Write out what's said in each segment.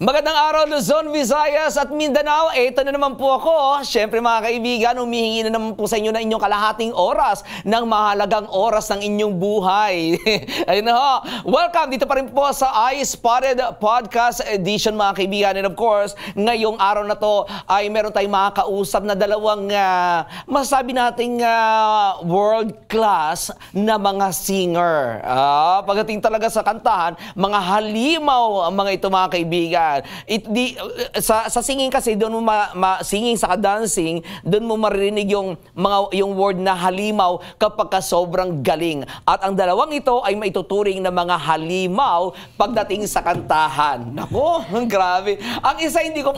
Magandang araw Luzon, Visayas at Mindanao. Ito na naman po ako. Siyempre mga kaibigan, humihingi na naman po sa inyo na inyong kalahating oras ng mahalagang oras ng inyong buhay. Ayun na ho. Welcome dito pa rin po sa I Spotted Podcast Edition mga kaibigan. And of course, ngayong araw na to ay meron tayong makakausap na dalawang masasabi nating world class na mga singer. Pagdating talaga sa kantahan, mga halimaw ang mga ito mga kaibigan. Sa singing kasi doon mo singing sa dancing, doon mo marinig yung word na halimaw kapag ka sobrang galing. At ang dalawang ito ay maituturing na mga halimaw pagdating sa kantahan. Nako, grabe. Ang isa hindi ko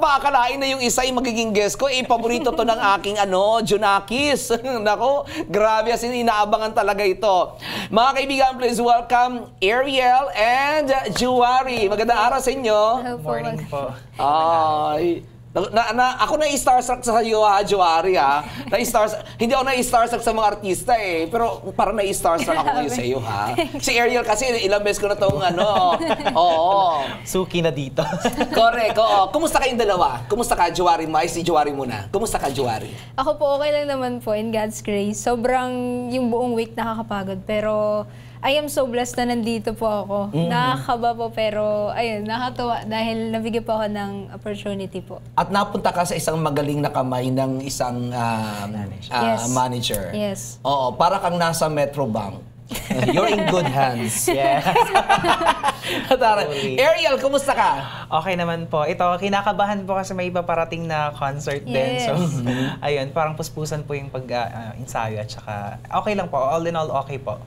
pa akalain na yung isa ay magiging guest ko. Paborito to ng aking Junakis. Nako, grabe, as in inaabangan talaga ito. Mga kaibigan, please welcome Ariel and Juwari. Magandang araw sa inyo. Morning po. Ay, ako na-starstruck sa iyo, Juwari, ha? Hindi ako na-starstruck sa mga artista, eh. Pero parang na-starstruck ako ngayon sa iyo, ha? Si Ariel kasi, ilang beses ko na itong Oo. Suki na dito. Correct, oo. Kumusta kayong dalawa? Kumusta ka, Juwari mo? Ay, si Juwari muna. Kumusta ka, Juwari? Ako po, okay lang naman po, in God's grace. Sobrang yung buong week nakakapagod, pero I am so blessed na nandito po ako. Nakakaba po, pero ayun, nakakatuwa dahil nabigyan po ako ng opportunity po. At napunta ka sa isang magaling na kamay ng isang manager. Yes. Oo, para kang nasa Metrobank. You're in good hands. Yes. Ariel, kumusta ka? Okay naman po. Ito, kinakabahan po kasi may paparating na concert din. So, ayun, parang puspusan po yung pag-ensayo at saka okay lang po. All in all, okay po.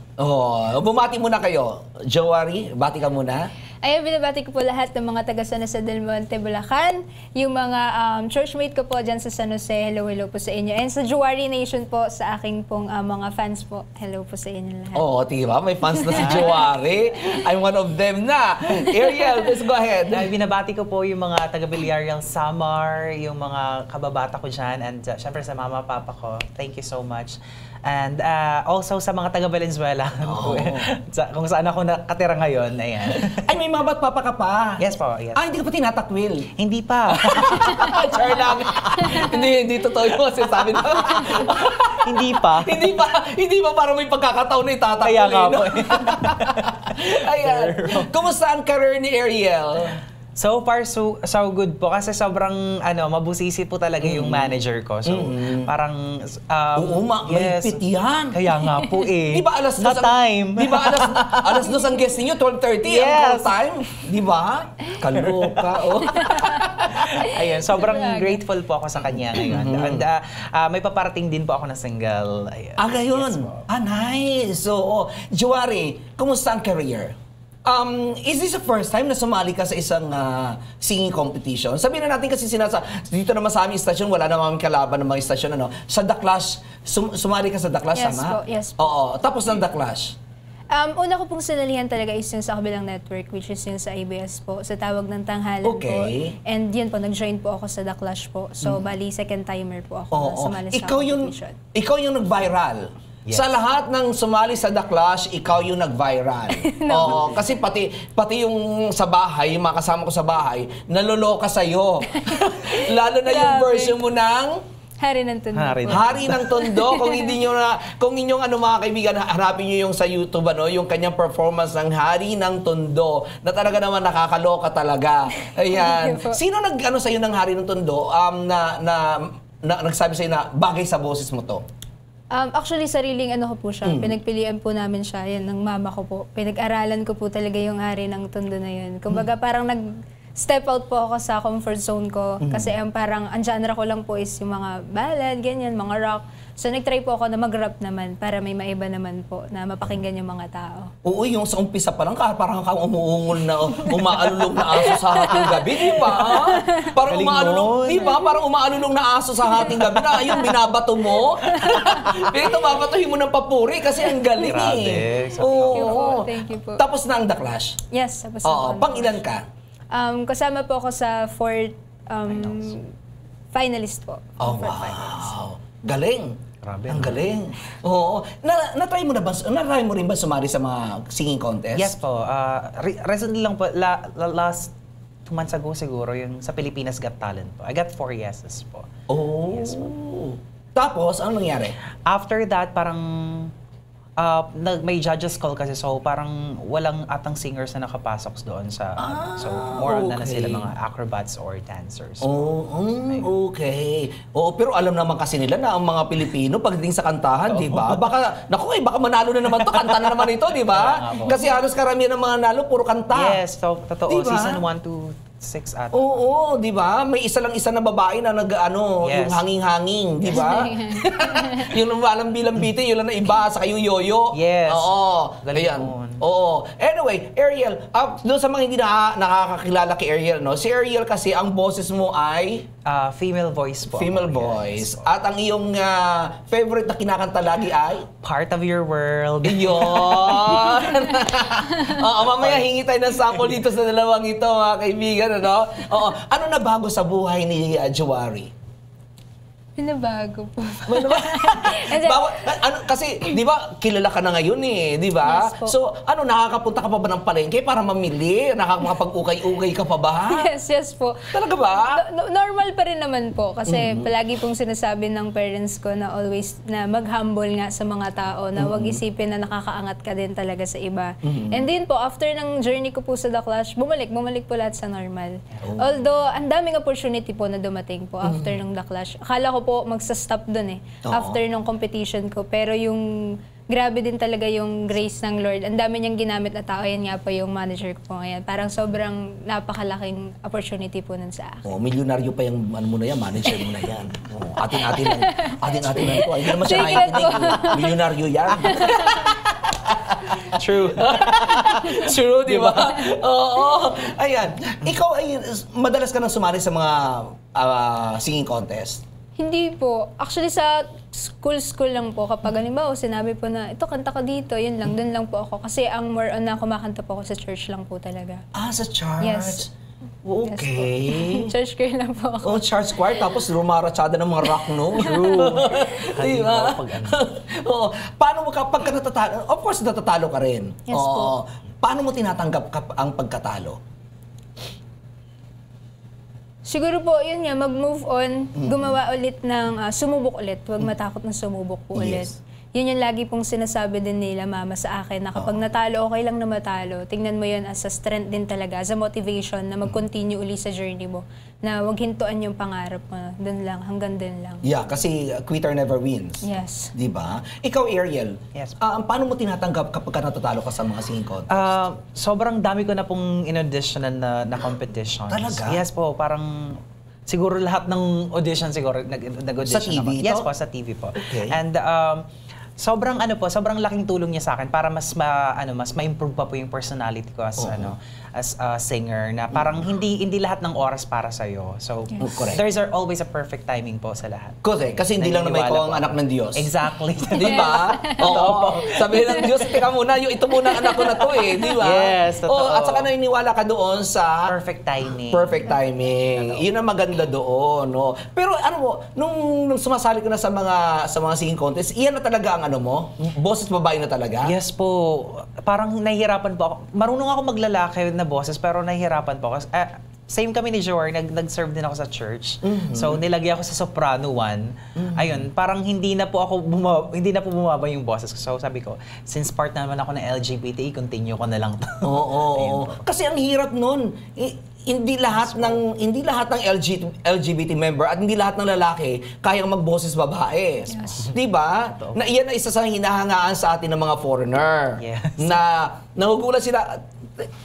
Bumati muna kayo. Juwari, bati ka muna. Ayun, binabati ko po lahat ng mga taga San Jose del Monte, Bulacan. Yung mga churchmate ko po dyan sa San Jose, hello po sa inyo. And sa Juwari Nation po, sa aking pong mga fans po, hello po sa inyo lahat. Oo, diba? May fans na si Juwari. I'm one of them na. Ariel, let's go ahead. Binabati ko po yung mga taga Villarreal Samar, yung mga kababata ko dyan, and syempre sa mama papa ko, thank you so much. And also sa mga taga Valenzuela, kung saan ako nakatira ngayon, ayan. Ay, may mabat papa ka pa? Yes po, yes. Hindi ka pa tinatakwil? Hindi pa. Char lang. hindi totoo yung sabi na. Hindi pa. Hindi pa parang may pagkakataon na itatakwil. Kaya nga po. Ayan. Kumusta ang career ni Ariel? So far, so good po. Kasi sobrang, mabusisi po talaga yung manager ko. So, parang, malipit yan. Kaya nga po eh. Di ba alas dos alas dos ang guest ninyo, 12:30 ang call time? Di ba? Kaloka, Ayun, sobrang grateful po ako sa kanya ngayon. And may paparating din po ako na single. Ayun. Gayon. Yes, nice. So, Juwari, kumusta ang career? Is this the first time na sumali ka sa isang singing competition? Sabihin na natin kasi dito naman sa aming istasyon, wala na kami kalaban ng mga istasyon. Sa The Clash, sumali ka sa The Clash, yes, tama? Po, yes po. Oo. Tapos ng The Clash? Una ko pong sinalihan talaga is yung sa kabilang network, which is yung sa ABS po, sa Tawag ng Tanghalan po. And yun po, nag-join po ako sa The Clash po. So, bali, second timer po ako na sumali sa competition. Ikaw yung nag-viral. Yes. Sa lahat ng sumali sa The Clash, ikaw yung nag-viral. Oo, kasi pati yung sa bahay, yung mga kasama ko sa bahay, naloloka sa'yo. Lalo na yung version mo ng Hari ng Tondo. Hari ng Tondo. Kung inyong mga kaibigan, hanapin niyo yung sa YouTube, yung kanyang performance ng Hari ng Tondo, na talaga naman nakakaloka talaga. Ayan. Sino sa'yo ng Hari ng Tondo na nagsabi sa'yo na bagay sa boses mo to? Actually, sariling ko po siya. Pinagpilian po namin siya. Yan, ng mama ko po. Pinag-aralan ko po talaga yung Hari ng Tondo na yun. Kumbaga, parang step out po ako sa comfort zone ko. Kasi parang, ang genre ko lang po is yung mga ballad, ganyan, mga rock. So, nag-try po ako na mag-rap naman para may maiba naman po na mapakinggan yung mga tao. Oo, yung sa umpisa pa lang, parang kang umuungol na umaalulong na aso sa hating gabi, di ba? Parang umaalulong na aso sa hating gabi na yung binabato mo. Pero ito, babatuhin mo ng papuri kasi ang galing eh. Oo. Thank you po. Tapos na ang The Clash? Yes, tapos na. Oo, pang ilan ka? Kasama po ako sa fourth finalist po. Oh, wow. Galing. Grabe. Ang galing. Oo. Na-try mo rin ba sumali sa mga singing contest? Yes po. Recently lang po, last 2 months ago siguro, yung sa Pilipinas Got Talent po. I got 4 yeses po. Oh. Yes po. Tapos, ano nangyari? After that, parang may judges call kasi, so parang walang atang singers na nakapasok doon sa so more on na okay. sila mga acrobats or dancers. Okay. Oo, pero alam naman kasi nila na ang mga Pilipino pagdating sa kantahan, di ba? Baka manalo na naman to, kanta na naman ito, di ba? Kasi halos karamihan ng mga nalo puro kanta. Yes, so totoo. Diba? Season 1 to 6 ata. Oo, di ba? May isa na babae na Yes. yung hanging-hanging, di ba? Yung lumalambi-lambitin, yun lang na iba, saka yung yoyo. Yes. Oo. Galing Ayan. yun. Oo. Anyway, Ariel, doon sa mga hindi nakakakilala kay Ariel, no? Si Ariel kasi, ang boses mo ay Female voice po. female Yes. voice. At ang iyong favorite na kinakanta lagi ay? Part of your world. Yun! Oo, mamaya hingi tayo ng sample dito sa dalawang ito, mga kaibigan, ano? Oo. Ano na bago sa buhay ni Jawari? Pinabago po. Kasi, di ba, kilala ka na ngayon eh, di ba? Yes po. So, nakakapunta ka pa ba ng palengke para mamili? Nakakapag-ukay-ukay ka pa ba? Yes po. Talaga ba? Normal pa rin naman po kasi palagi pong sinasabi ng parents ko na always na mag-humble nga sa mga tao, na wag isipin na nakakaangat ka din talaga sa iba. And then po, after ng journey ko po sa The Clash, bumalik po lahat sa normal. Although, ang daming opportunity po na dumating po after ng The Clash. Akala ko po magsa-stop dun eh, after ng competition ko. Pero yung grabe din talaga yung grace ng Lord. Ang dami niyang ginamit na tao. Yan nga po yung manager ko po ngayon. Parang sobrang napakalaking opportunity po nun sa akin. Oh, milyonaryo pa yung mo na yan, manager mo na yan. Oh, atin-atin lang ito. Hindi naman siya nakikinig. Milyonaryo yan. True. True, di ba? Oo. Ayan. Ikaw ay madalas ka nang sumali sa mga singing contest? Hindi po. Actually, sa school lang po. Kapag halimbawa, sinabi po na, ito, kanta ka dito, yun lang, dun lang po ako. Kasi ang more on na kumakanta po ako sa church lang po talaga. Sa church? Yes. Okay. Church choir lang po ako. Church choir, tapos rumaratsada ng mga rock, no? True. Di ba? Oo. Paano mo kapag natatalo? Of course, natatalo ka rin. Yes po. Paano mo tinatanggap ang pagkatalo? Siguro po, yun nga, mag-move on, gumawa ulit ng, sumubok ulit. Huwag matakot na sumubok po ulit. Yes. Yun yung lagi pong sinasabi din nila, mama, sa akin, na kapag natalo, okay lang na matalo. Tingnan mo yun as a strength din talaga, as a motivation na mag-continue ulit sa journey mo. Na huwag hintuan yung pangarap mo. Dun lang, hanggang dun lang. Yeah, kasi quitter never wins. Yes. Di ba? Ikaw, Ariel, Yes. paano mo tinatanggap kapag natatalo ka sa mga singing contest? Sobrang dami ko na pong in-auditionan na competitions. Talaga? Yes po, parang siguro lahat ng audition siguro nag-audition Sa TV ako. ito? Yes po, sa TV po. Okay. And sobrang sobrang laking tulong niya sa akin para mas ma-improve pa po yung personality ko as as a singer, na parang hindi lahat ng oras para sa iyo. So Correct. there's always a perfect timing po sa lahat. Kasi hindi lang naman ikaw ang anak ng Diyos. Exactly. Di ba? Oo. Sabi ng Diyos, teka muna, ito muna ang anak ko na to eh. Di ba? Yes, totoo. At saka naniniwala ka doon sa Perfect timing. perfect timing. Yun ang maganda doon. No? Pero nung sumasali ka na sa mga singing contest, iyan na talaga ang mo? Boses babae na talaga? Yes po. Parang nahihirapan po ako. Marunong ako maglalaki na boses, pero nahihirapan po ako. Same kami ni Joar, nag-serve din ako sa church. So nilagay ako sa soprano 1. Ayun, parang hindi na po bumaba yung boses ko. So sabi ko, since part naman ako ng LGBT, continue ko na lang to. Oo. Kasi ang hirap nun. Hindi lahat ng LGBT member at hindi lahat ng lalaki kayang magboses babae. Yes. 'Di ba? Na iyan na isa sa hinahangaan sa atin ng mga foreigner. Yes. Na nagugulat sila,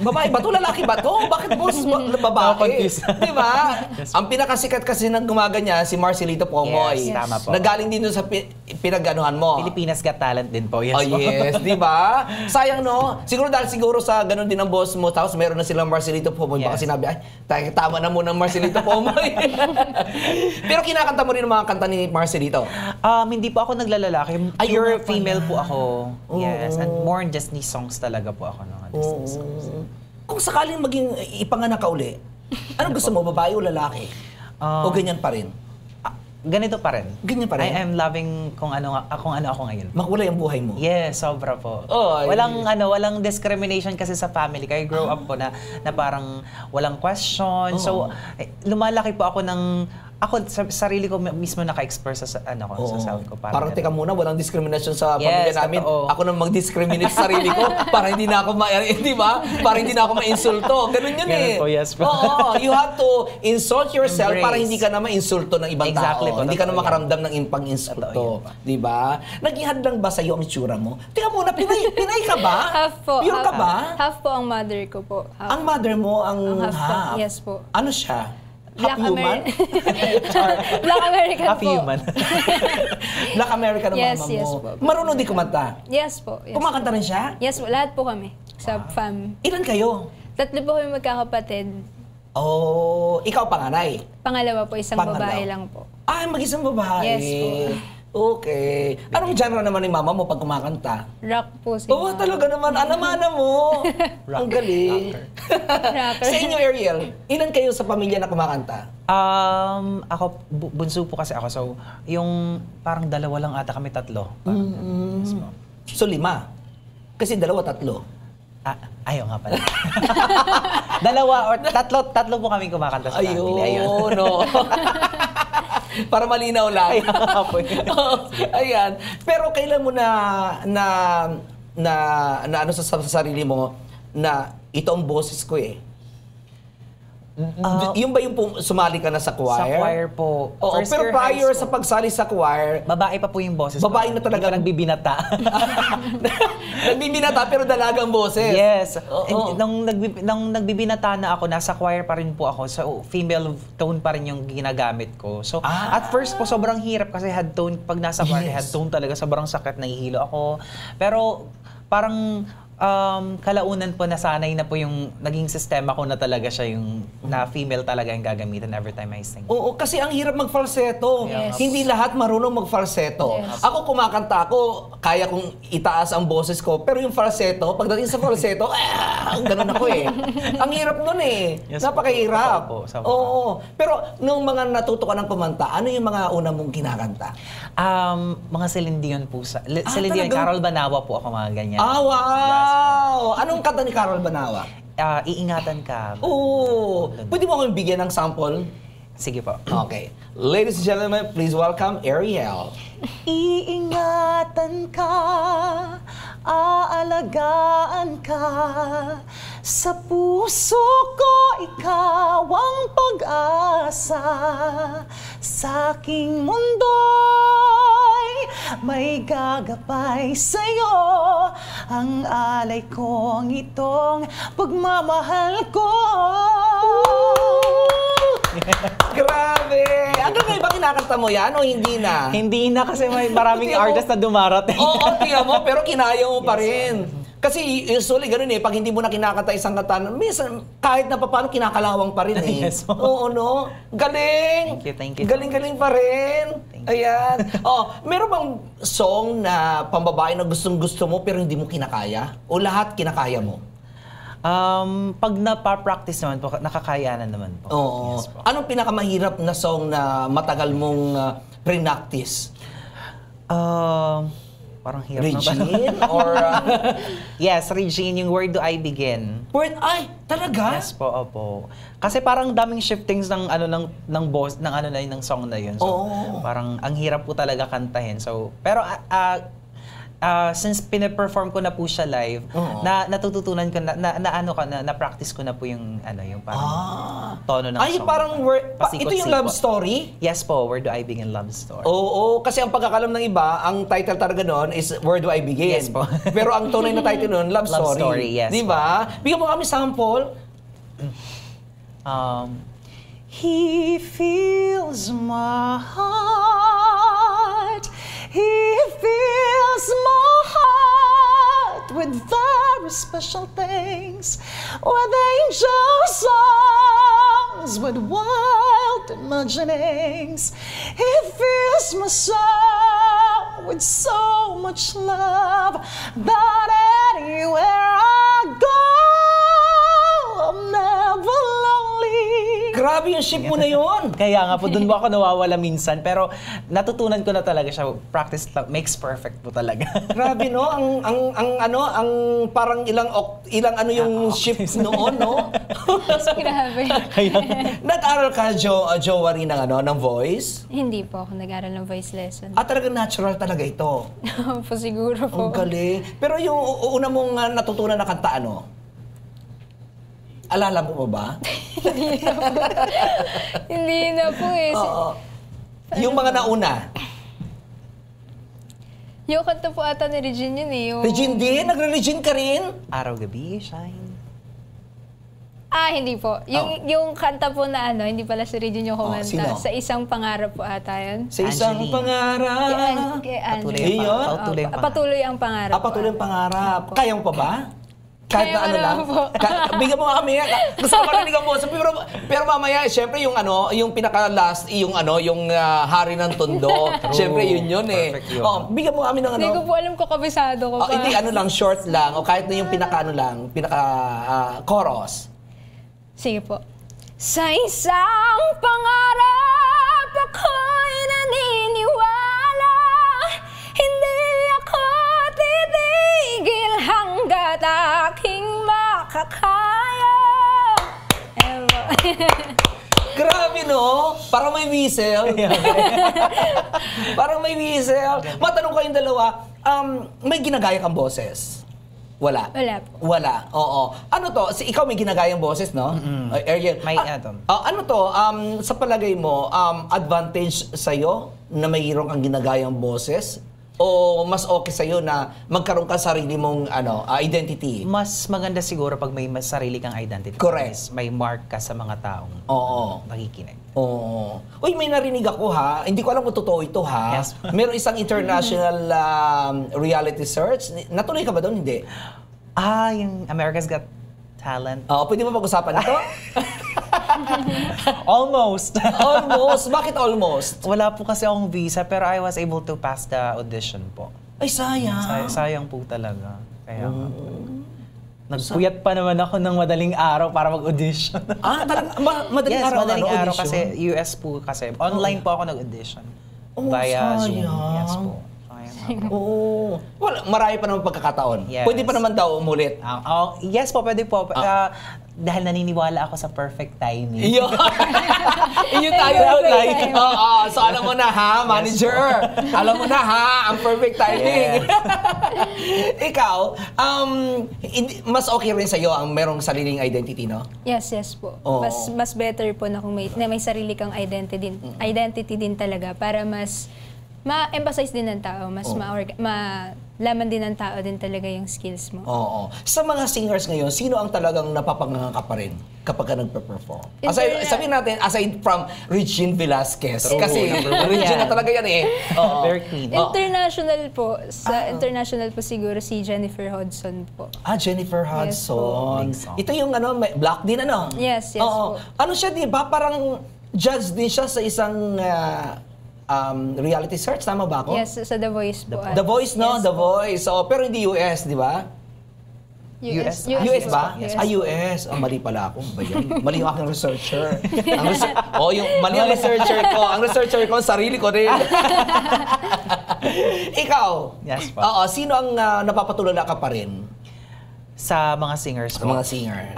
babae ba to? Lalaki ba to? Bakit boses babae? Di ba? Ang pinakasikat kasi ng gumaganyan, si Marcelito Pomoy. Yes, tama po. Nagaling din doon sa pinag-anuhan mo. Pilipinas Got Talent din po. Yes Oh, po. yes. Di ba? Sayang, no? Siguro sa ganun din ang boss mo, tapos meron na silang Marcelito Pomoy. Baka Yes. sinabi, tama na muna ang Marcelito Pomoy. Pero kinakanta mo rin ang mga kanta ni Marcelito. Hindi po ako naglalalaki. Ay, Pure nga pala. female po ako. Yes. And more Disney songs talaga po ako. Disney songs. Kung sakaling ipanganak ka uli, anong gusto mo, babae o lalaki? O ganyan pa rin? ganito pa rin. Ganyan pa rin? I am loving kung ano ako ngayon. Makulay ang buhay mo. Yes, sobra po. Ay. Walang discrimination kasi sa family. Kaya grow up po na parang walang question. So, lumalaki po ako sa sarili ko mismo naka-express sa self ko. Parang teka muna, walang discrimination sa pamilya Yes, namin. totoo. Ako nang mag-discriminate sa sarili ko para hindi na ako di ba? Para hindi na ako ma-insulto. Ganun yun Ganun po, yes po. Oo, you have to insult yourself Embrace. para hindi ka na ma-insulto ng ibang Exactly tao. po, Hindi ka na totoo makaramdam ng Totoo pang-insulto. yan. Di ba? Naging hadlang ba sa'yo ang itsura mo? Teka muna, Pinay ka ba? Half po. Pure ka ba? Half po ang mother ko po. Ang mother mo, ang half po. half. Yes po. Ano siya? Black Half human? Black American Half po. human. Black American ang Yes, mama mo. yes po. Marunong di kumanta? Yes po. Yes. Kumakanta rin siya? Yes po. Lahat po kami sa fam. Ilan kayo? 3 po kami magkakapatid. Oh, ikaw panganay. Pangalawa po, isang Pangalawa. babae lang po. Ah, mag-isang babae. Yes po. Okay. Anong genre naman ni mama mo pag kumakanta? Rock po si Oo, talaga naman. Anamana mo. Ang galing. Rocker. Sa inyo, Ariel, ilan kayo sa pamilya na kumakanta? Ako, bunso po kasi ako. So, yung parang 2 lang ata kami, 3. Yes po. So, 5. Kasi 2, 3. Ayaw nga pala. 2 or 3 po kami kumakanta sa family. Ayun, no. Para malinaw lang. Ayan. Pero kailan mo na ano sa sarili mo na ito ang boses ko eh? Yung ba yung sumali ka na sa choir? Sa choir po. Oo, First pero year high prior school. sa pagsali sa choir, Babae pa po yung boses Babae ko. na talaga. Hindi pa nagbibinata. nagbibinata pero dalagang boses. Yes. Oo. Nung nagbibinata na ako, nasa choir pa rin po ako. So, female tone pa rin yung ginagamit ko. So, at first po, sobrang hirap kasi head tone. Pag nasa choir, head tone talaga, sobrang sakit, nahihilo ako. Pero, parang kalaunan po nasanay na po yung naging sistema ko na talaga siya yung na female talaga yung gagamitin every time I sing. Oo, kasi ang hirap mag-falsetto. Yes. Hindi lahat marunong mag-falsetto. Yes. Ako kumakanta ako, kaya kong itaas ang boses ko, pero yung falsetto, pagdating sa falsetto, ganun ako eh. Ang hirap nun eh. Yes, Napakahirap. po. Oo. Pero nung mga natuto ka ng kumanta, ano yung mga una mong kinakanta? Mga Celine Dion po. Celine Dion, talaga? Carol Banawa po ako mga ganyan. Wow! Anong kanta ni Carol Banawa? Iingatan ka. Oo. Pwede mo akong bigyan ng sample? Sige po. Okay. Ladies and gentlemen, please welcome Ariel. Iingatan ka, aalagaan ka, sa puso ko ikaw ang pag-asa, sa aking mundo'y may gagabay sa'yo, ang alay kong itong pagmamahal ko. Grabe! Hanggang ngayon ba kinakanta mo yan o hindi na? Hindi na kasi may maraming Hindi mo- artist na dumarating. Oo, tingnan mo, pero kinaya mo pa rin. Kasi usually ganun eh, pag hindi mo na kinakanta isang kanta, minsan kahit na paano kinakalawang pa rin eh. Yes, po. Oo, no? Galing! Thank you. Galing-galing pa rin. Ayan. Meron bang song na pambabae na gustong-gusto mo pero hindi mo kinakaya? O lahat kinakaya mo? Pag napapractice naman po, nakakayanan naman po. Oo. Yes po. Anong pinakamahirap na song na matagal mong pre-practice? Parang hirap na ba? Regine? Or... Yes, Regine, yung Where Do I Begin? word, ay, talaga? Yes po, opo. Kasi parang daming shiftings ng ng boss ng song na yun. So, Oo. parang ang hirap po talaga kantahin. So, pero since pina-perform ko na po siya live, Oo. natututunan ko na practice ko na po yung yung parang tono ng Ay, song. parang ito yung love story? Yes po, Where Do I Begin Love Story. Oo, kasi ang pagkakalam ng iba, ang title talaga doon is Where Do I Begin? Yes po. Pero ang tunay na title doon, Love Love Story. Story, yes Di ba? Bigyan mo kami sample. He feels my heart. He fills my heart with very special things, with angel songs, with wild imaginings. He fills my soul with so much love that anywhere I go, I'm never lonely. Grabe yung showmanship mo na yun. Kaya nga po, doon ba ako nawawala minsan. Pero natutunan ko na talaga siya. Practice makes perfect po talaga. Grabe, no? Ang parang ilang ano yung shift noon, no? Grabe. Nag-aral ka, Joey, ng voice? Hindi po ako nag-aral ng voice lesson. Talagang natural talaga ito. Po siguro po. Ang galing. Pero yung una mong natutunan na kanta, ano? Alala mo ba? Hindi na po eh. Oo. Yung mga nauna. Yung kanta po ata ni Regine yun eh. Yung... Regine din? Nagre-Regine ka rin? Araw-gabi, shine. Hindi po. Yung kanta po na ano, hindi pala si Regine yung kumanta. Sino? Sa isang pangarap po ata yun. Sa isang Angeline. pangarap. Patuloy ang pangarap. Patuloy ang pangarap. Kaya mo pa ba? Kahit na Kaya ano lang. po. Bigyan mo nga kami. Gusto ko marinig ang boses. Pero mamaya, syempre yung yung pinaka-last, yung hari ng Tondo. Syempre yun eh. Perfect yun. Bigyan mo kami ng Hindi ko po alam kung kabisado ko pa. Hindi, lang, short lang. O kahit na yung chorus. Sige po. Sa isang pangarap ako'y naniniwala, hindi ako titigil hanggat aking makakaya. Grabe, no? Parang may whistle. Parang may whistle. Matanong kayong dalawa, may ginagaya kang boses? Wala? Wala po. Wala, oo. Ano to? Ikaw may ginagayang boses, no? Ariel. May ano to? Sa palagay mo, advantage sa'yo na mayroon kang ginagayang boses? O mas okay sa'yo na magkaroon ka sarili mong identity? Mas maganda siguro pag may mas sarili kang identity. Correct. May mark ka sa mga taong nakikinig. Oo. Uy, may narinig ako ha. Hindi ko alam kung totoo ito ha. Yes. Meron isang international reality search. Natuloy ka ba doon? Hindi. Yung America's Got Talent. Pwede mo pag-usapan ito? Almost. Almost? Bakit almost? Wala po kasi akong visa pero I was able to pass the audition po. Ay, sayang. Sayang po talaga. Kaya nga po. Nagpuyat pa naman ako ng madaling araw para mag-audition. Talagang madaling yes, araw madaling araw audition? kasi US po kasi. Online po ako nag-audition. Via Zoom. Yes po. Oo. Marami pa naman pagkakataon. Yes. Pwede pa naman daw umulit. Yes po, pwede po. Dahil naniniwala ako sa perfect timing. Iyo tayo doon. So alam mo na ha, manager. Alam mo na ha, ang perfect timing. Ikaw, mas okay rin sa'yo ang merong sariling identity, no? Yes po. Oo. Mas better po na kung may sarili kang identity din talaga para mas ma-emphasize din ng tao, mas malaman din ng tao din talaga yung skills mo. Oo. Sa mga singers ngayon, sino ang talagang napapanganga ka pa rin kapag ka nagpe-perform? Sabihin natin, aside from Regine Velasquez. Kasi Regine na talaga yan eh. Oo. Very clean. International po. International po siguro si Jennifer Hudson po. Jennifer Hudson. Ito yung black din Yes Oo. po. Ano siya, di ba? Parang judge din siya sa isang reality search, tama ba ako? Yes, sa The Voice po. The Voice, no? Yes The po. Voice. Pero hindi US, di ba? US US ba? Yes. US. Mali pala ako. Ba yan? Mali yung aking researcher. Mali ang researcher ko. Ang researcher ko, sarili ko rin. Ikaw? Yes po. Sino ang napapatulala ka pa rin? Sa mga singers Sa po. mga singers.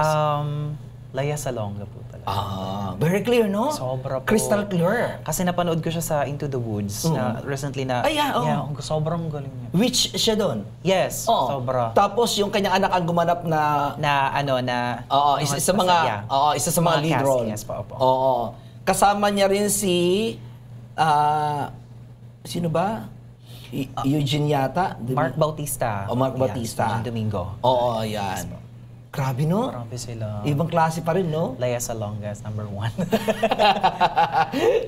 Laya Salonga po talaga. Very clear, no? Sobra po. Crystal clear. Kasi napanood ko siya sa Into the Woods na recently na. Sobrang galing niya. Which siya doon? Yes, sobra. Tapos yung kanyang anak ang gumanap na isa sa mga lead cast, role. yes po. Oo. Kasama niya rin si sino ba? Eugene yata? Mark Bautista. Mark Bautista. Eugene Domingo. Oo, yan. Grabe, no? Grabe sila. Ibang klase pa rin, no? Laya Salonga is number 1.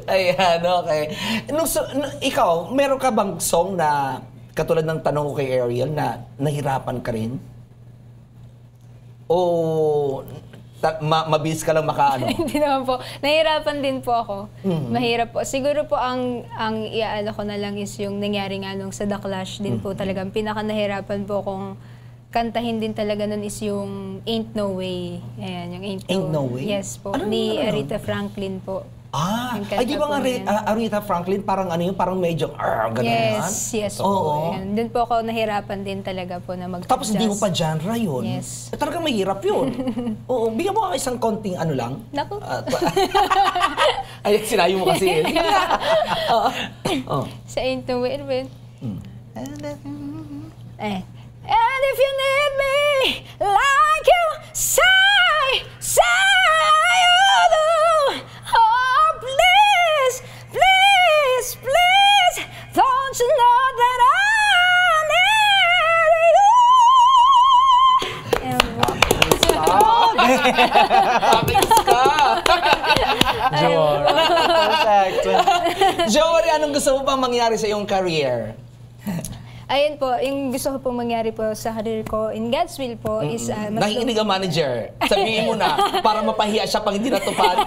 Ayan, okay. Ikaw, meron ka bang song na, katulad ng tanong ko kay Ariel, na nahirapan ka rin? O mabilis ka lang makaano? Hindi naman po. Nahirapan din po ako. Mahirap po. Siguro po ang iaala ko na lang is yung nangyari nga nung sa The Clash din po talagang pinaka nahirapan po kung kantahin din talaga nun is yung Ain't No Way. Ayan, yung Ain't No Way? Yes po. Ano Ni naman yun? Aretha Franklin po. Ah, Yung kanta ay di ba po nga na yan. Aretha Franklin parang ano yun, parang medyo ganun Yes, yes po. Oo. Ayan. Doon po ako nahirapan din talaga po na mag-adjust. Tapos hindi mo pa genre yun. Yes. Talagang mahirap yun. Oo, bigyan mo ako isang konting ano lang. Naku. Ay, sinayo mo kasi. Oo. Oo. Sa Ain't No Way. And if you need me like you say you do, oh please, please, please, don't you know that I need you? Pakis ka! Perfect. Jory, anong gusto mo pang mangyari sa iyong career? Ayun po, yung gusto ko pong mangyari po sa career ko, in God's will po, is mas Nakikinig ang manager. Sabihin mo na, para mapahiya siya pag hindi natupad.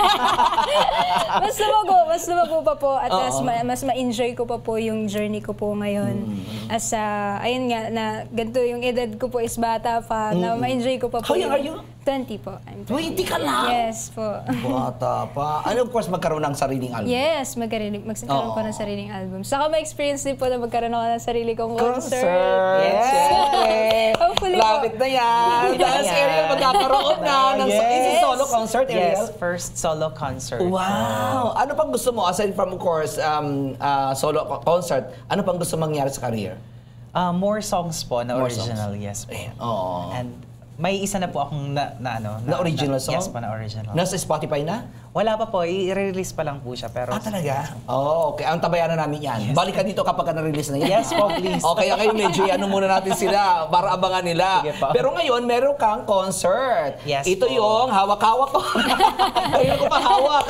mas lumago pa po at mas ma-enjoy ko pa po yung journey ko po ngayon. As ayun nga, na ganito yung edad ko po is bata pa, na ma-enjoy ko pa po. How young are you? 20 po. I'm 20 ka lang? Yes po. Bata pa. Ano, of course, magkaroon ng sariling album. Yes, magkaroon ko ng sariling album. Saka ma-experience din po na magkaroon ako ng sarili kong concert. Yes! Hopefully po. Lapit na yan. Dance Ariel, magkakaroon na ng is it solo concert, Ariel? Yes, first solo concert. Wow! Ano pang gusto mo, aside from, of course, solo concert, ano pang gusto mangyari sa career? More songs po na More original, songs. yes po. Oo. And may isa na po akong na original song? Yes po, na original. Nasa Spotify na? Wala pa po, i-release pa lang po siya. Pero Talaga? Oo, okay. Ang tabayanan namin yan. Balik ka dito kapag na-release na yan. Yes po, please. Okay, kayo medyo ano muna natin sila para abangan nila. Sige po. Pero ngayon, meron kang concert. Yes Ito po. yung hawak-hawak ko. Ayun ko pa hawak.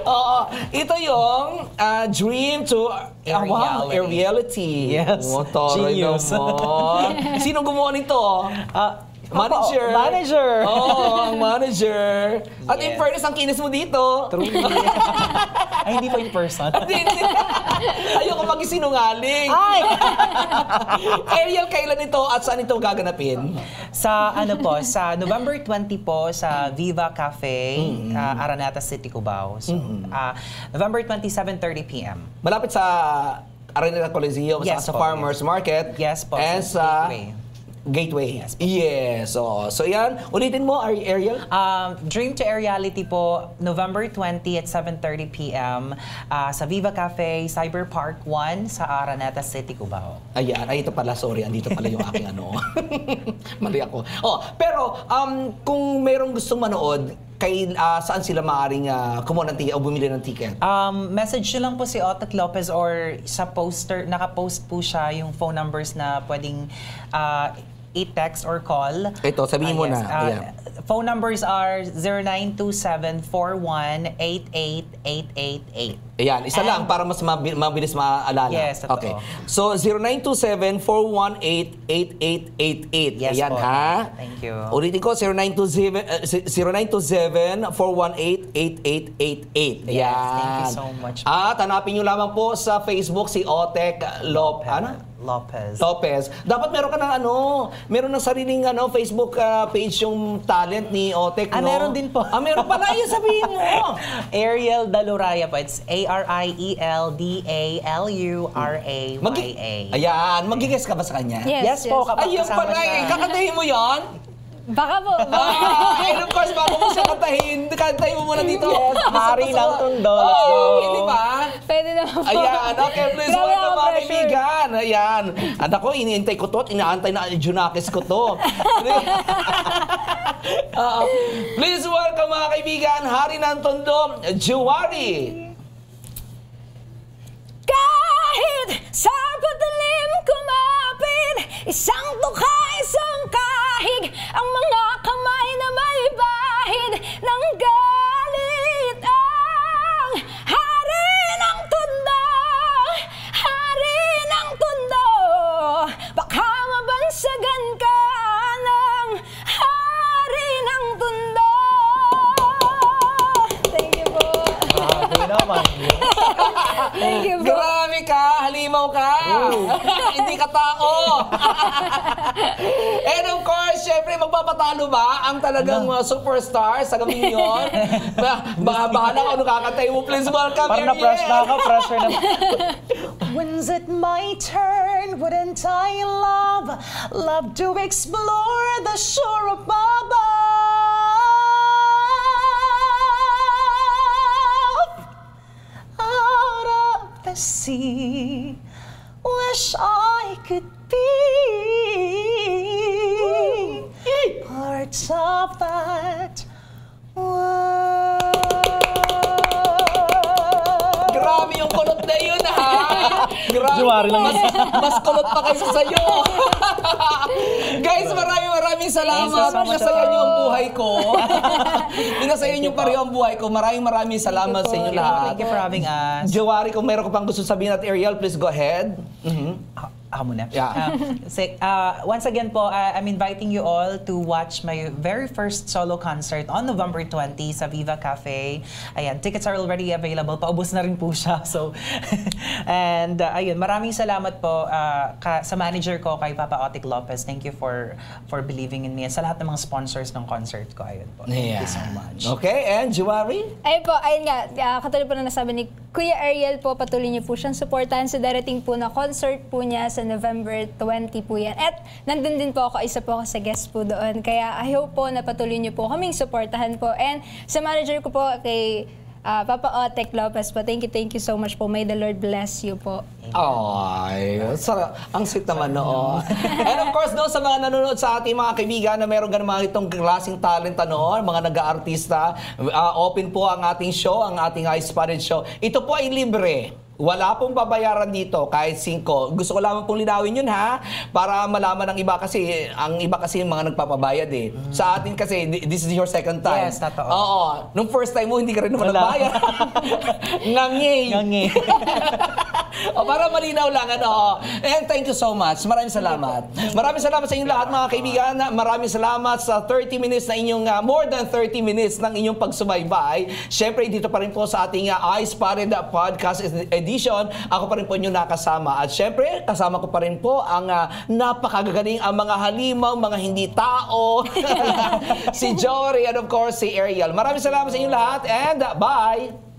Oo. Ito yung Dream to A Reality. Yes. Oh, taray Genius. naman. Sino gumawa nito? Manager. Manager. Oo, ang manager. At in Yes. fairness, ang kinis mo dito. Truly. Ay, hindi po in person. Hindi. Ayoko mag-sinungaling. Ay! Ariel, kailan ito at saan ito gaganapin? Sa sa November 20 po sa Viva Cafe, Araneta City, Cubao. So, November 20, 7:30 p.m. Malapit sa Araneta Coliseum, Yes sa po, Farmers Market. Yes po, And sa sa Gateway. Gateway. Yes. So yan. Ulitin mo, Ariel. Dream to a Reality po, November 20 at 7:30 p.m. Sa Viva Cafe, Cyber Park 1 sa Araneta City, Cubao. Ayan. Ay, ito pala. Sorry. Andito pala yung aking ano. Mali ako. Pero kung merong gustong manood, saan sila maaaring kumuha ng ticket o bumili ng ticket? Message nyo lang po si Otek Lopez or sa poster, nakapost po siya yung phone numbers na pwedeng i-text or call. Ito, sabihin mo Yes. na. Ayan. Phone numbers are 0927-41-888888. Ayan, isa lang para mas mabilis maalala. Yes, totoo. Okay. So, 0927-418-8888. Yes Ayan, po. ha? Thank you. Ulitin ko, 0927-418-8888. Ayan. Yes, thank you so much. At hanapin nyo lamang po sa Facebook si Otek Lopez. Dapat meron ka ng meron ng sariling Facebook page yung talent ni Otek, no? Meron din po. Meron pala. Ayun, sabihin mo. Ariel Daluraya po. It's ARIELDALURAYA. Ayan, mag-guess ka ba sa kanya? Yes, Yes po, kapag Ayun kasama pala, siya. kakantahin mo yan? Baka po. And of course, bago mo siya kantahin mo muna dito. Yes, hari ng Tondo. Let's Oo, go. hindi ba? Pwede naman po. Ayan, okay, please Grabe welcome ako, mga pressure. kaibigan. Ayan. At ako, iniintay ko to at inaantay na Junakis ko to. Please welcome mga kaibigan, hari ng Tondo, Juwari. Kahit sa patalim kumapit, isang tuka, isang kahig, ang mga kamay na may bahid ng galit ang hari ng Tondo, hari ng Tondo. Baka mabansagan ka ng hari ng Tondo. Thank you po. Grabe naman. Thank you po. Grabe ka, halimaw ka. Hindi ka tao. And of course, syempre, magpapatalo ba ang talagang superstar sa gabi yun? Bahala ka, ano kakatay mo. Please welcome, Parang Ariel. na-pressure na ako, pressure na. When's it my turn? Wouldn't I love to explore the shore above? Out of the sea, wish I could be parts of that world. Grabe yung kulot na yun, ha? Grabe. Juwari lang Mas kulot pa kaysa sa'yo. Guys, maraming salamat. Thank you so much. Pinasaya niyo ang buhay ko. Pinasaya niyo pareho ang buhay ko. Maraming salamat sa inyo lahat. Thank you for having us. Jawari, kung meron ko pang gusto sabihin at Ariel, please go ahead. Ako muna. Yeah. Once again po, I'm inviting you all to watch my very first solo concert on November 20 sa Viva Cafe. Ayan, tickets are already available. Paubos na rin po siya. So, and ayun, maraming salamat po sa manager ko, kay Papa Otic Lopez. Thank you for believing in me. And sa lahat ng mga sponsors ng concert ko. Ayun po. Thank you so much. Okay, and Jawari? Ayun nga, katulad po na nasabi ni Kuya Ariel po, patuloy niyo po siyang supportahan sa darating po na concert po niya sa November 20 po yan. At nandun din po ako, isa po ako sa guest po doon. Kaya I hope po na patuloy niyo po kaming supportahan po. And sa manager ko po, kay Papa Otic Lopez po, thank you so much po. May the Lord bless you po. Ay, ang sweet naman noon. And of course, no, sa mga nanonood sa ating mga kaibigan na meron ganun mga itong klaseng talent noon, mga nag-aartista, open po ang ating show, ang ating Ice-Spotted Show. Ito po ay libre. Wala pong babayaran dito kahit 5. Gusto ko lamang pong linawin yun, ha, para malaman ng iba kasi, ang iba kasi yung mga nagpapabayad eh. Sa atin kasi, this is your second time. Yes, totoo. Oo. Nung first time mo, hindi ka rin naman nagbayad. Ngangay. O, para malinaw lang, ano. And thank you so much. Maraming salamat. Maraming salamat sa inyong lahat, mga kaibigan. Maraming salamat sa 30 minutes na inyong, more than 30 minutes ng inyong pagsubaybay. Siyempre, dito pa rin po sa ating Ice-Spotted Podcast Edition. Ako pa rin po inyong nakasama. At siyempre, kasama ko pa rin po ang napakagagaling ang mga halimaw, mga hindi tao. Si Jory and of course, si Ariel. Maraming salamat sa inyong lahat and bye!